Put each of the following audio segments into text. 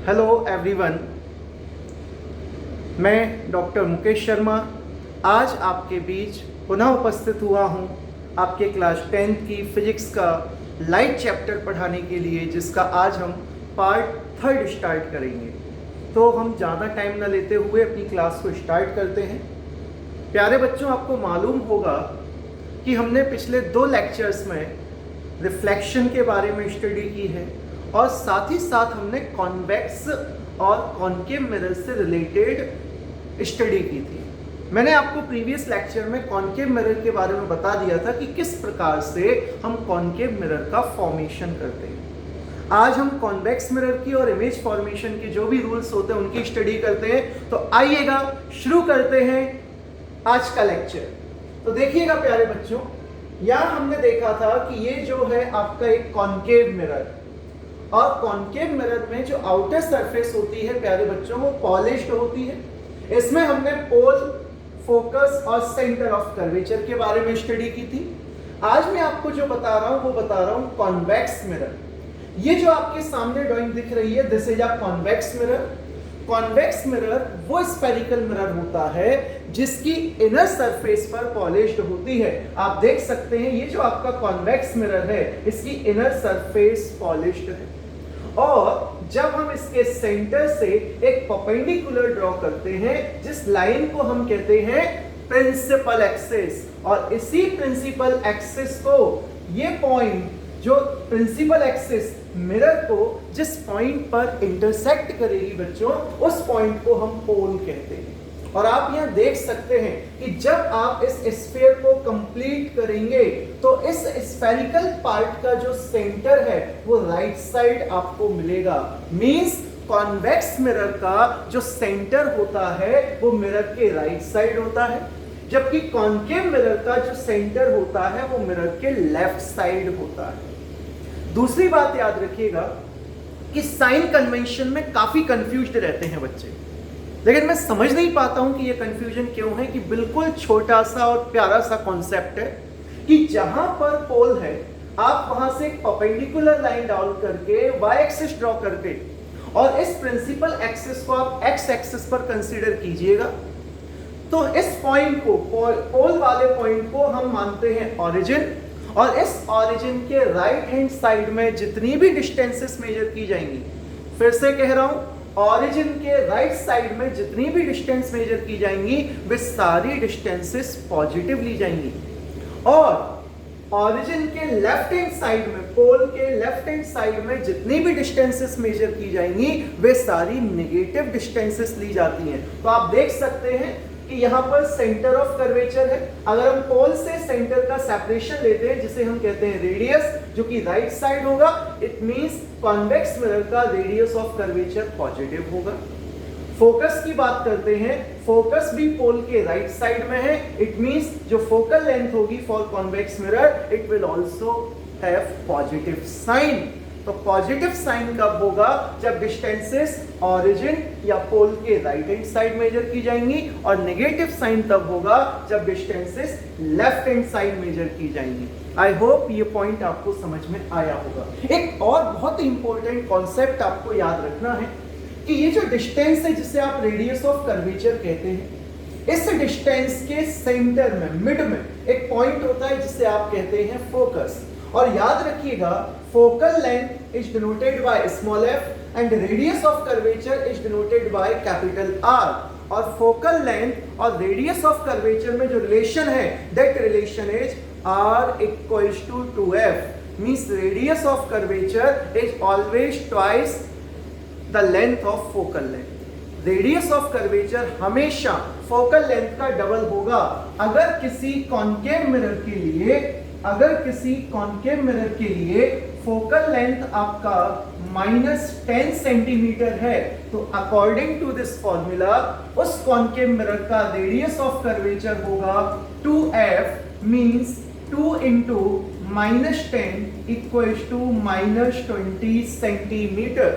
Hello everyone, मैं doctor Mukesh Sharma आज आपके बीच पुनः उपस्थित हुआ हूँ आपके क्लास 10th की फिजिक्स का लाइट चैप्टर पढ़ाने के लिए, जिसका आज हम पार्ट 3 स्टार्ट करेंगे। तो हम ज़्यादा टाइम न लेते हुए अपनी क्लास को स्टार्ट करते हैं। प्यारे बच्चों, आपको मालूम होगा कि हमने पिछले 2 लेक्चर्स में रिफ्लेक्शन के बारे में स्टडी की है और साथ ही साथ हमने कॉन्वेक्स और कॉनकेव मिरर से रिलेटेड स्टडी की थी। मैंने आपको प्रीवियस लेक्चर में कॉनकेव मिरर के बारे में बता दिया था कि किस प्रकार से हम कॉनकेव मिरर का फॉर्मेशन करते हैं। आज हम कॉन्वेक्स मिरर की और इमेज फॉर्मेशन की जो भी रूल्स होते हैं उनकी स्टडी करते हैं। तो आइएगा शुरू करते हैं आज का लेक्चर। तो देखिएगा प्यारे बच्चों, यहाँ हमने देखा था कि ये जो है आपका एक कॉनकेव मिरर, और कॉनकेव मिरर में जो आउटर सरफेस होती है प्यारे बच्चों वो पॉलिश्ड होती है। इसमें हमने पोल, फोकस और सेंटर ऑफ कर्वेचर के बारे में स्टडी की थी। आज मैं आपको जो बता रहा हूं वो बता रहा हूं कॉन्वेक्स मिरर। ये जो आपके सामने ड्राइंग दिख रही है, this is a convex mirror. Convex mirror वो स्फेरिकल मिरर होता है जिसकी इनर सरफेस पर पॉलिश्ड होती है। आप देख सकते हैं ये जो आपका कॉन्वेक्स मिरर है इसकी इनर सरफेस पॉलिश्ड है, और जब हम इसके सेंटर से एक परपेंडिकुलर ड्रॉ करते हैं जिस लाइन को हम कहते हैं प्रिंसिपल एक्सिस, और इसी प्रिंसिपल एक्सिस को ये पॉइंट जो प्रिंसिपल एक्सिस मिरर को जिस पॉइंट पर इंटरसेक्ट करेगी बच्चों, उस पॉइंट को हम पोल कहते हैं। और आप यहां देख सकते हैं कि जब आप इस स्फीयर को कंप्लीट करेंगे तो इस स्फेरिकल पार्ट का जो सेंटर है वो राइट साइड आपको मिलेगा। मींस कॉन्वेक्स मिरर का जो सेंटर होता है वो मिरर के राइट साइड होता है, जबकि कॉनकेव मिरर का जो सेंटर होता है वो मिरर के लेफ्ट साइड होता है। दूसरी बात याद रखिएगा कि साइन कन्वेंशन में काफी कंफ्यूज्ड रहते हैं बच्चे, लेकिन मैं समझ नहीं पाता हूं कि ये कंफ्यूजन क्यों है। कि बिल्कुल छोटा सा और प्यारा सा कॉन्सेप्ट है कि जहां पर पोल है आप वहां से एक परपेंडिकुलर लाइन डाउन करके वाई एक्सिस ड्रॉ करके और इस प्रिंसिपल एक्सिस को आप एक्स एक्सिस पर कंसीडर कीजिएगा। तो इस पॉइंट को, पोल वाले पॉइंट को हम मानते हैं ओरिजिन, और इस ओरिजिन के राइट हैंड साइड में जितनी भी डिस्टेंसेस मेजर की जाएंगी, फिर से कह रहा हूं, ओरिजिन के राइट साइड में जितनी भी डिस्टेंस मेजर की जाएंगी वे सारी डिस्टेंसेस पॉजिटिव ली जाएंगी, और ओरिजिन के लेफ्ट हैंड साइड में, पोल के लेफ्ट हैंड साइड में जितनी भी डिस्टेंसेस मेजर की जाएंगी वे सारी नेगेटिव डिस्टेंसेस ली जाती हैं। तो आप देख सकते हैं कि यहाँ पर सेंटर ऑफ कर्वेचर है। अगर हम पोल से सेंटर का सेपरेशन लेते हैं जिसे हम कहते हैं रेडियस, जो कि राइट साइड होगा, इट मींस कॉन्वेक्स मिरर का रेडियस ऑफ कर्वेचर पॉजिटिव होगा। फोकस की बात करते हैं, फोकस भी पोल के राइट साइड में है, इट मींस जो फोकल लेंथ होगी for convex mirror it will also have positive sign. तो पॉजिटिव साइन कब होगा? जब डिस्टेंसेस ओरिजिन या पोल के राइट हैंड साइड मेजर की जाएंगी, और नेगेटिव साइन तब होगा जब distances left hand side measure की जाएंगी। आई होप ये पॉइंट आपको समझ में आया होगा। एक और बहुत इंपॉर्टेंट कॉन्सेप्ट आपको याद रखना है कि ये जो डिस्टेंस है जिसे आप रेडियस ऑफ कर्वेचर कहते हैं, इस डिस्टेंस के सेंटर में, मिड में एक पॉइंट होता है जिसे आप कहते हैं फोकस। और याद रखिएगा, focal length is denoted by small f and radius of curvature is denoted by capital R। और फोकल लेंथ और रेडियस ऑफ कर्वेचर में जो रिलेशन है, that relation is R equals to 2f, means radius of curvature is always twice the length of focal length. Radius of curvature हमेशा focal length का double होगा। अगर किसी concave mirror के लिए फोकल लेंथ आपका -10 सेंटीमीटर है, तो अकॉर्डिंग टू दिस फॉर्मूला उस कॉनकेव मिरर का रेडियस ऑफ कर्वेचर होगा 2f, means 2 into -10 equals to -20 centimetre.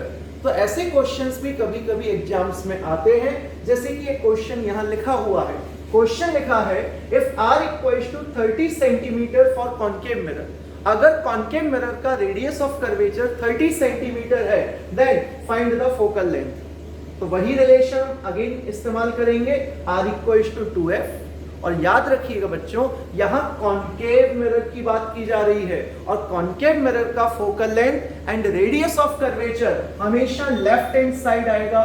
तो ऐसे क्वेश्चंस भी कभी कभी एग्जाम्स में आते हैं, जैसे कि ये क्वेश्चन यहां लिखा हुआ है। क्वेश्चन लिखा है if r equals to 30 centimetre for concave mirror, अगर कॉन्केव मिरर का रेडियस ऑफ कर्वेचर 30 सेंटीमीटर है, then find the focal length. तो वही रिलेशन अगेन इस्तेमाल करेंगे, r इक्वल्स टू 2f। और याद रखिएगा बच्चों, यहां कॉन्केव मिरर की बात की जा रही है, और कॉन्केव मिरर का focal length and radius of curvature हमेशा लेफ्ट हैंड साइड आएगा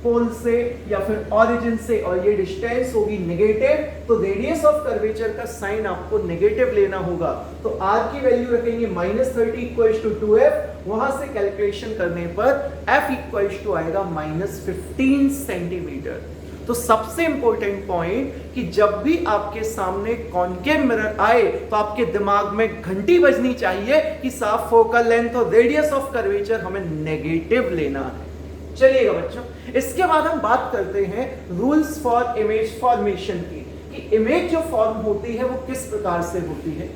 पोल से या फिर ओरिजिन से, और ये डिस्टेंस होगी नेगेटिव, तो रेडियस ऑफ कर्वेचर का साइन आपको नेगेटिव लेना होगा। तो r की वैल्यू रखेंगे -30 इक्वल्स टू 2f, वहां से कैलकुलेशन करने पर f इक्वल्स टू आएगा -15 सेंटीमीटर। तो सबसे इंपॉर्टेंट पॉइंट कि जब भी आपके सामने कॉन्केव मिरर आए तो आपके दिमाग में घंटी बजनी चाहिए कि साफ फोकल लेंथ और रेडियस ऑफ कर्वेचर हमें नेगेटिव लेना है। चलिएगा बच्चों, इसके बाद हम बात करते हैं रूल्स फॉर इमेज फॉर्मेशन की, कि इमेज जो फॉर्म होती है वो किस प्रकार से होती है।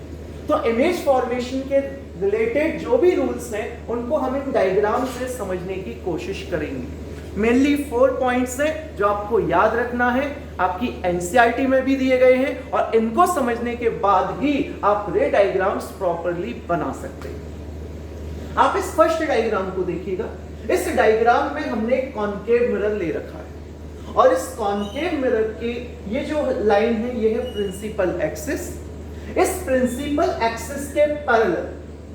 तो इमेज फॉर्मेशन के रिलेटेड जो भी रूल्स हैं उनको हम इन डायग्राम से समझने की कोशिश करेंगे। मेनली 4 पॉइंट्स हैं जो आपको याद रखना है, आपकी एनसीईआरटी में भी दिए गए हैं, और इनको समझने के बाद ही आप रे डायग्राम्स प्रॉपर्ली बना सकते हैं। आप इस फर्स्ट डायग्राम को देखिएगा। इस डायग्राम में हमने कॉन्केव मिरर ले रखा है, और इस कॉन्केव मिरर की ये जो लाइन है ये है प्रिंसिपल एक्सिस। इस प्रिंसिपल एक्सिस के पैरेलल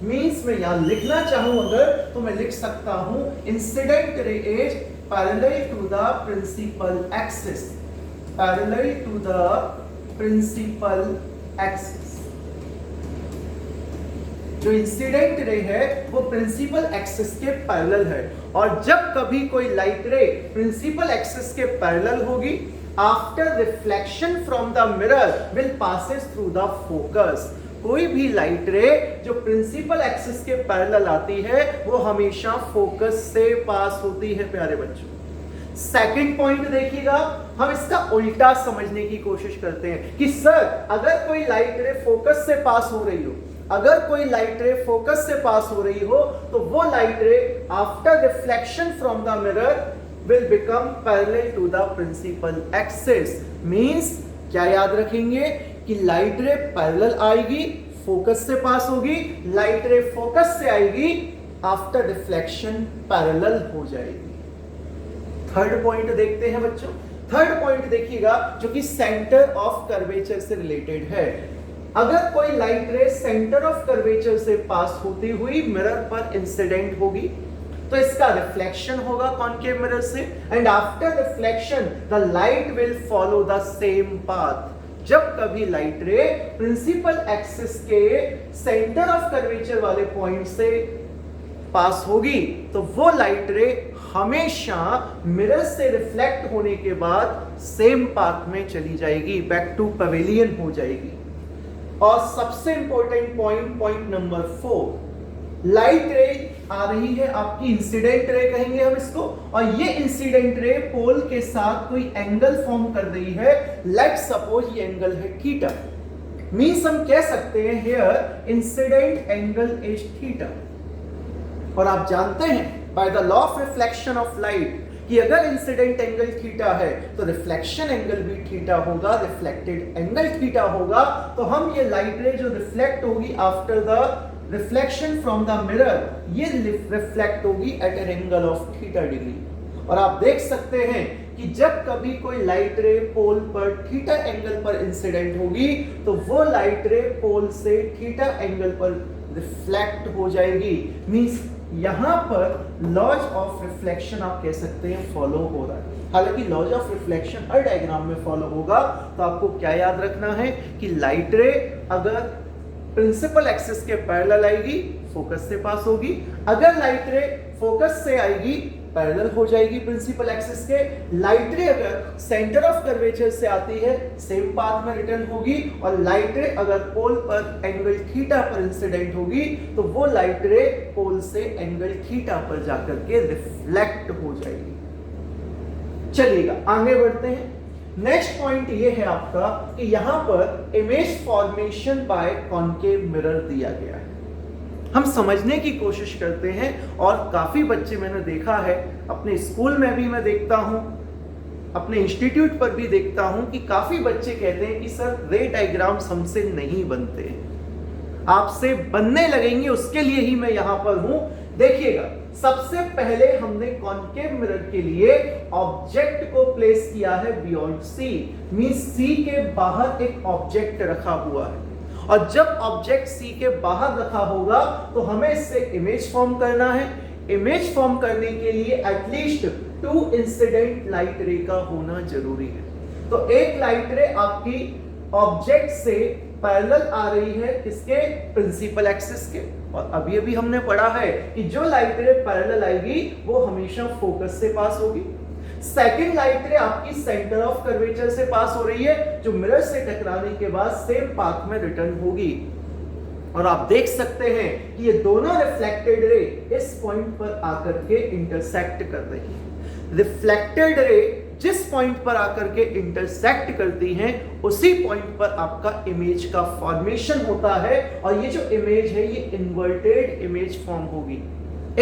मींस मैं यहां लिखना चाहूं अगर तो मैं लिख सकता हूं incident ray is parallel to the principal axis, parallel to the principal axis. जो इंसिडेंट रे है वो प्रिंसिपल एक्सिस के पैरेलल है, और जब कभी कोई लाइट रे प्रिंसिपल एक्सिस के पैरेलल होगी, after reflection from the mirror will passes through the focus. कोई भी लाइट रे जो प्रिंसिपल एक्सिस के पैरेलल आती है वो हमेशा फोकस से पास होती है प्यारे बच्चों। सेकंड पॉइंट देखिएगा, हम इसका उल्टा समझने की कोशिश करते हैं कि सर अगर कोई लाइट रे फोकस से पास हो रही हो, अगर कोई लाइट रे फोकस से पास हो रही हो तो वो light ray after reflection from the mirror will become parallel to the principal axis. Means क्या याद रखेंगे कि लाइट रे पैरेलल आएगी, फोकस से पास होगी, लाइट रे फोकस से आएगी, आफ्टर रिफ्लेक्शन पैरेलल हो जाएगी। थर्ड पॉइंट देखते हैं बच्चों। थर्ड पॉइंट देखिएगा जो कि सेंटर ऑफ कर्वेचर से रिलेटेड है। अगर कोई लाइट रे सेंटर ऑफ कर्वेचर से पास होती हुई मिरर पर इंसिडेंट होगी तो इसका रिफ्लेक्शन होगा कॉन्केव मिरर से, and after reflection the light will follow the same path. जब कभी लाइट रे प्रिंसिपल एक्सिस के सेंटर ऑफ कर्वेचर वाले पॉइंट से पास होगी तो वो लाइट रे हमेशा मिरर से रिफ्लेक्ट होने के बाद सेम पाथ में चली जाएगी, बैक टू पवेलियन हो जाएगी। और सबसे important point, point number 4, light ray आ रही है आपकी इंसिडेंट रे कहेंगे हम इसको, और ये इंसिडेंट रे पोल के साथ कोई एंगल फॉर्म कर रही है। लेट्स सपोज ये एंगल है थीटा, मींस हम कह सकते हैं here incident angle is theta. और आप जानते हैं by the law of reflection of light कि अगर इंसिडेंट एंगल थीटा है तो रिफ्लेक्शन एंगल भी थीटा होगा, रिफ्लेक्टेड एंगल थीटा होगा। तो हम ये लाइट रे जो रिफ्लेक्ट होगी after the reflection from the mirror, ये रिफ्लेक्ट होगी at an angle of theta degree. और आप देख सकते हैं कि जब कभी कोई लाइट रे पोल पर थीटा एंगल पर इंसिडेंट होगी तो वो लाइट रे पोल से थीटा एंगल पर रिफ्लेक्ट हो जाएगी। मींस यहां पर लॉज ऑफ रिफ्लेक्शन आप कह सकते हैं फॉलो हो रहा है। हालांकि लॉज ऑफ रिफ्लेक्शन हर डायग्राम में फॉलो होगा, तो आपको क्या याद रखना है कि लाइट रे अगर प्रिंसिपल एक्सिस के पैरेलल आएगी फोकस से पास होगी, अगर लाइट रे फोकस से आएगी पैरेलल हो जाएगी प्रिंसिपल एक्सिस के। लाइट रे अगर सेंटर ऑफ कर्वेचर से आती है सेम पाथ में रिटर्न होगी, और लाइट रे अगर पोल पर एंगल थीटा पर इंसिडेंट होगी तो वो लाइट रे पोल से एंगल थीटा पर जाकर के रिफ्लेक्ट हो जाएगी। चलिएगा आगे बढ़ते हैं। नेक्स्ट पॉइंट ये है आपका कि यहां पर image formation by concave mirror दिया गया है। हम समझने की कोशिश करते हैं, और काफी बच्चे मैंने देखा है अपने स्कूल में भी मैं देखता हूं, अपने इंस्टीट्यूट पर भी देखता हूं कि काफी बच्चे कहते हैं कि सर रे डायग्राम्स हमसे नहीं बनते। आपसे बनने लगेंगे, उसके लिए ही मैं यहां पर हूं। देखिएगा, सबसे पहले हमने कॉनकेव मिरर के लिए ऑब्जेक्ट को प्लेस किया है बियॉन्ड सी, मींस सी के बाहर एक ऑब्जेक्ट रखा हुआ है। और जब ऑब्जेक्ट सी के बाहर रखा होगा तो हमें इससे इमेज फॉर्म करना है। इमेज फॉर्म करने के लिए एटलीस्ट 2 इंसिडेंट लाइट रे का होना जरूरी है। तो एक लाइट रे आपकी ऑब्जेक्ट से पैरेलल आ रही है, किसके? प्रिंसिपल एक्सिस के। और अभी अभी हमने पढ़ा है कि जो लाइट रे पैरेलल आएगी वो हमेशा फोकस से पास होगी। सेकंड लाइट रे आपकी सेंटर ऑफ कर्वेचर से पास हो रही है, जो मिरर से टकराने के बाद सेम पाथ में रिटर्न होगी। और आप देख सकते हैं कि ये दोनों रिफ्लेक्टेड रे इस पॉइंट पर आकर के इंटरसेक्ट कर रही है। रिफ्लेक्टेड रे जिस पॉइंट पर आकर के इंटरसेक्ट करती हैं उसी पॉइंट पर आपका इमेज का फॉर्मेशन होता है। और ये जो इमेज है ये इन्वर्टेड इमेज फॉर्म होगी।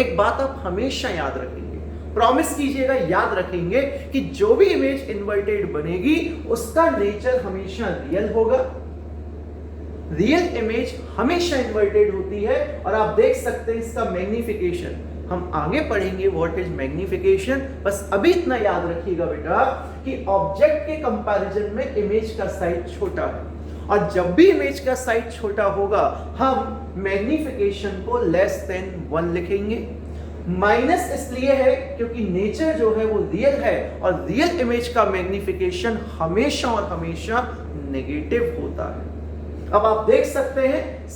एक बात आप हमेशा याद रखेंगे, प्रॉमिस कीजिएगा, याद रखेंगे कि जो भी इमेज इन्वर्टेड बनेगी उसका नेचर हमेशा रियल होगा। रियल इमेज हमेशा इन्वर्टेड होती है। और आप देख सकते हैं इसका मैग्निफिकेशन, हम आगे पढ़ेंगे व्हाट इज मैग्निफिकेशन। बस अभी इतना याद रखिएगा बेटा कि ऑब्जेक्ट के कंपैरिजन में इमेज का साइज छोटा है, और जब भी इमेज का साइज छोटा होगा हम मैग्निफिकेशन को लेस देन 1 लिखेंगे। माइनस इसलिए है क्योंकि नेचर जो है वो रियल है, और रियल इमेज का मैग्निफिकेशन हमेशा और हमेशा नेगेटिव होता है। अब आप देख सकते हैं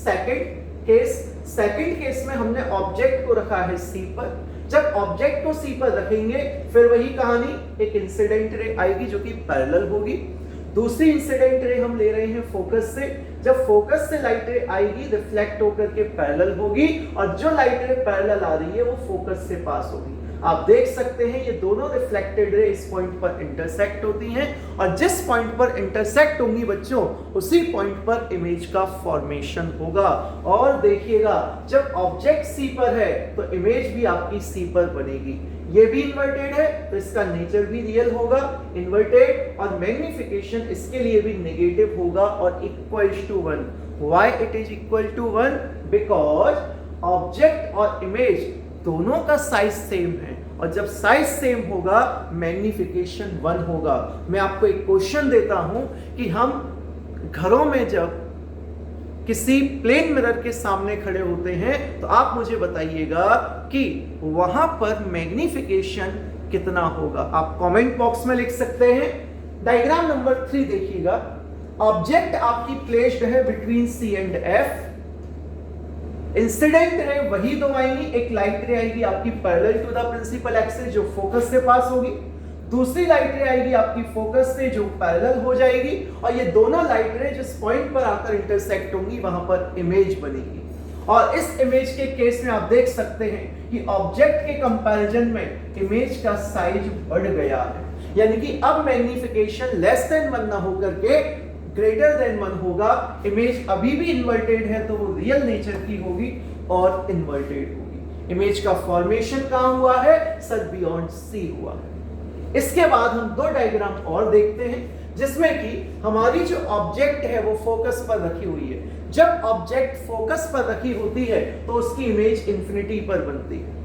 सेकंड केस में हमने ऑब्जेक्ट को रखा है सी पर। जब ऑब्जेक्ट को सी पर रखेंगे फिर वही कहानी, एक इंसिडेंट रे आएगी जो कि पैरेलल होगी। दूसरी इंसिडेंट रे हम ले रहे हैं फोकस से। जब फोकस से लाइट रे आएगी रिफ्लेक्ट होकर के पैरेलल होगी, और जो लाइट रे पैरेलल आ रही है वो फोकस से पास होगी। आप देख सकते हैं ये दोनों रिफ्लेक्टेड रे इस पॉइंट पर इंटरसेक्ट होती हैं, और जिस पॉइंट पर इंटरसेक्ट होंगी बच्चों उसी पॉइंट पर इमेज का फॉर्मेशन होगा। और देखिएगा जब ऑब्जेक्ट सी पर है तो इमेज भी आपकी सी पर बनेगी। ये भी इन्वर्टेड है तो इसका नेचर भी रियल होगा, इन्वर्टेड, और मैग्निफिकेशन इसके लिए भी नेगेटिव होगा और equals to 1। Why it is equal to 1? Because object और इमेज दोनों का साइज सेम है, और जब साइज सेम होगा मैग्निफिकेशन 1 होगा। मैं आपको एक क्वेश्चन देता हूं कि हम घरों में जब किसी प्लेन मिरर के सामने खड़े होते हैं तो आप मुझे बताइएगा कि वहां पर मैग्निफिकेशन कितना होगा। आप कमेंट बॉक्स में लिख सकते हैं। डायग्राम नंबर 3 देखिएगा। ऑब्जेक्ट आपकी प्लेस्ड है between C and F. Incident ray वही दो आएंगी, एक लाइट रे आएगी आपकी parallel to the principal axis जो फोकस से पास होगी, दूसरी लाइट रे आएगी आपकी फोकस से जो पैरेलल हो जाएगी, और ये दोनों लाइट रे जिस पॉइंट पर आकर इंटरसेक्ट होंगी वहां पर इमेज बनेगी। और इस इमेज के केस में आप देख सकते हैं कि ऑब्जेक्ट के कंपैरिजन में इमेज का साइज बढ़ गया है, यानी कि अब मैग्निफिकेशन लेस देन 1 ना होकर के ग्रेटर देन 1 होगा। इमेज अभी भी इन्वर्टेड है तो वो रियल नेचर की होगी और इन्वर्टेड होगी। इमेज का फॉर्मेशन कहां हुआ है? सर बियॉन्ड सी हुआ है। इसके बाद हम 2 डायग्राम और देखते हैं जिसमें कि हमारी जो ऑब्जेक्ट है वो फोकस पर रखी हुई है। जब ऑब्जेक्ट फोकस पर रखी होती है तो उसकी इमेज इंफिनिटी पर बनती है।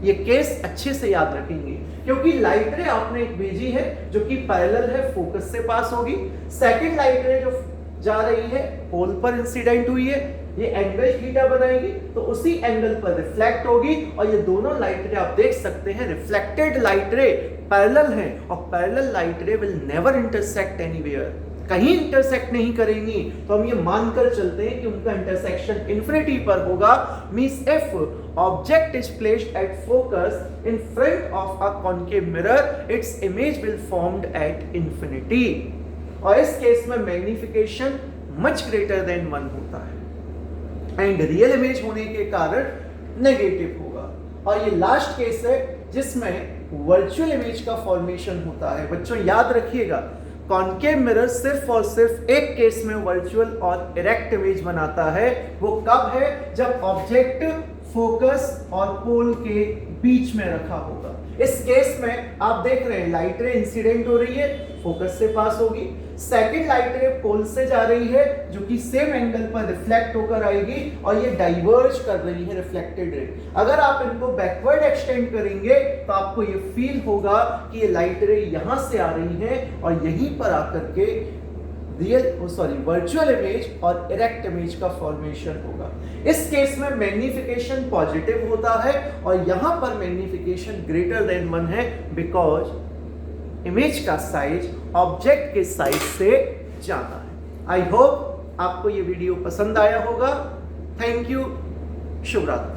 ये केस अच्छे से याद रखेंगे क्योंकि लाइट रे आपने एक भेजी है जो कि पैरेलल है, फोकस से पास होगी। सेकंड लाइट रे जो जा रही है पोल पर इंसिडेंट हुई है, ये एंगल थीटा बनाएगी तो उसी एंगल पर रिफ्लेक्ट होगी, और ये दोनों लाइट रे आप देख सकते हैं रिफ्लेक्टेड लाइट रे पैरेलल है, और पैरेलल लाइट रे विल नेवर इंटरसेक्ट एनीवेयर, कहीं इंटरसेक्ट नहीं करेंगी। तो हम ये मानकर चलते हैं कि उनका इंटरसेक्शन इंफिनिटी पर होगा। Means if object is placed at focus in front of a concave mirror its image will formed at infinity, और इस केस में मैग्निफिकेशन मच ग्रेटर देन 1 होता है एंड रियल इमेज होने के कारण नेगेटिव होगा। और ये लास्ट केस है जिसमें वर्चुअल इमेज का फॉर्मेशन होता है। बच्चों याद रखिएगा कॉन्केव मिरर सिर्फ और सिर्फ एक केस में वर्चुअल और इरेक्ट इमेज बनाता है। वो कब है? जब ऑब्जेक्ट फोकस और पोल के बीच में रखा होगा। इस केस में आप देख रहे हैं लाइट रे इंसिडेंट हो रही है, फोकस से पास होगी। सेकंड लाइट रे पोल से जा रही है जो कि सेम एंगल पर रिफ्लेक्ट होकर आएगी और ये डाइवर्ज कर रही है रिफ्लेक्टेड रे। अगर आप इनको बैकवर्ड एक्सटेंड करेंगे तो आपको ये फील होगा कि ये लाइट रे यहां से आ रही है और यहीं पर आकर के वर्चुअल इमेज और इरेक्ट इमेज का फॉर्मेशन होगा। इस केस में मैग्निफिकेशन पॉजिटिव होता है और यहां पर मैग्निफिकेशन ग्रेटर देन 1 है बिकॉज इमेज का साइज ऑब्जेक्ट के साइज से ज्यादा है। आई होप आपको ये वीडियो पसंद आया होगा। Thank you. शुभ रात्रि।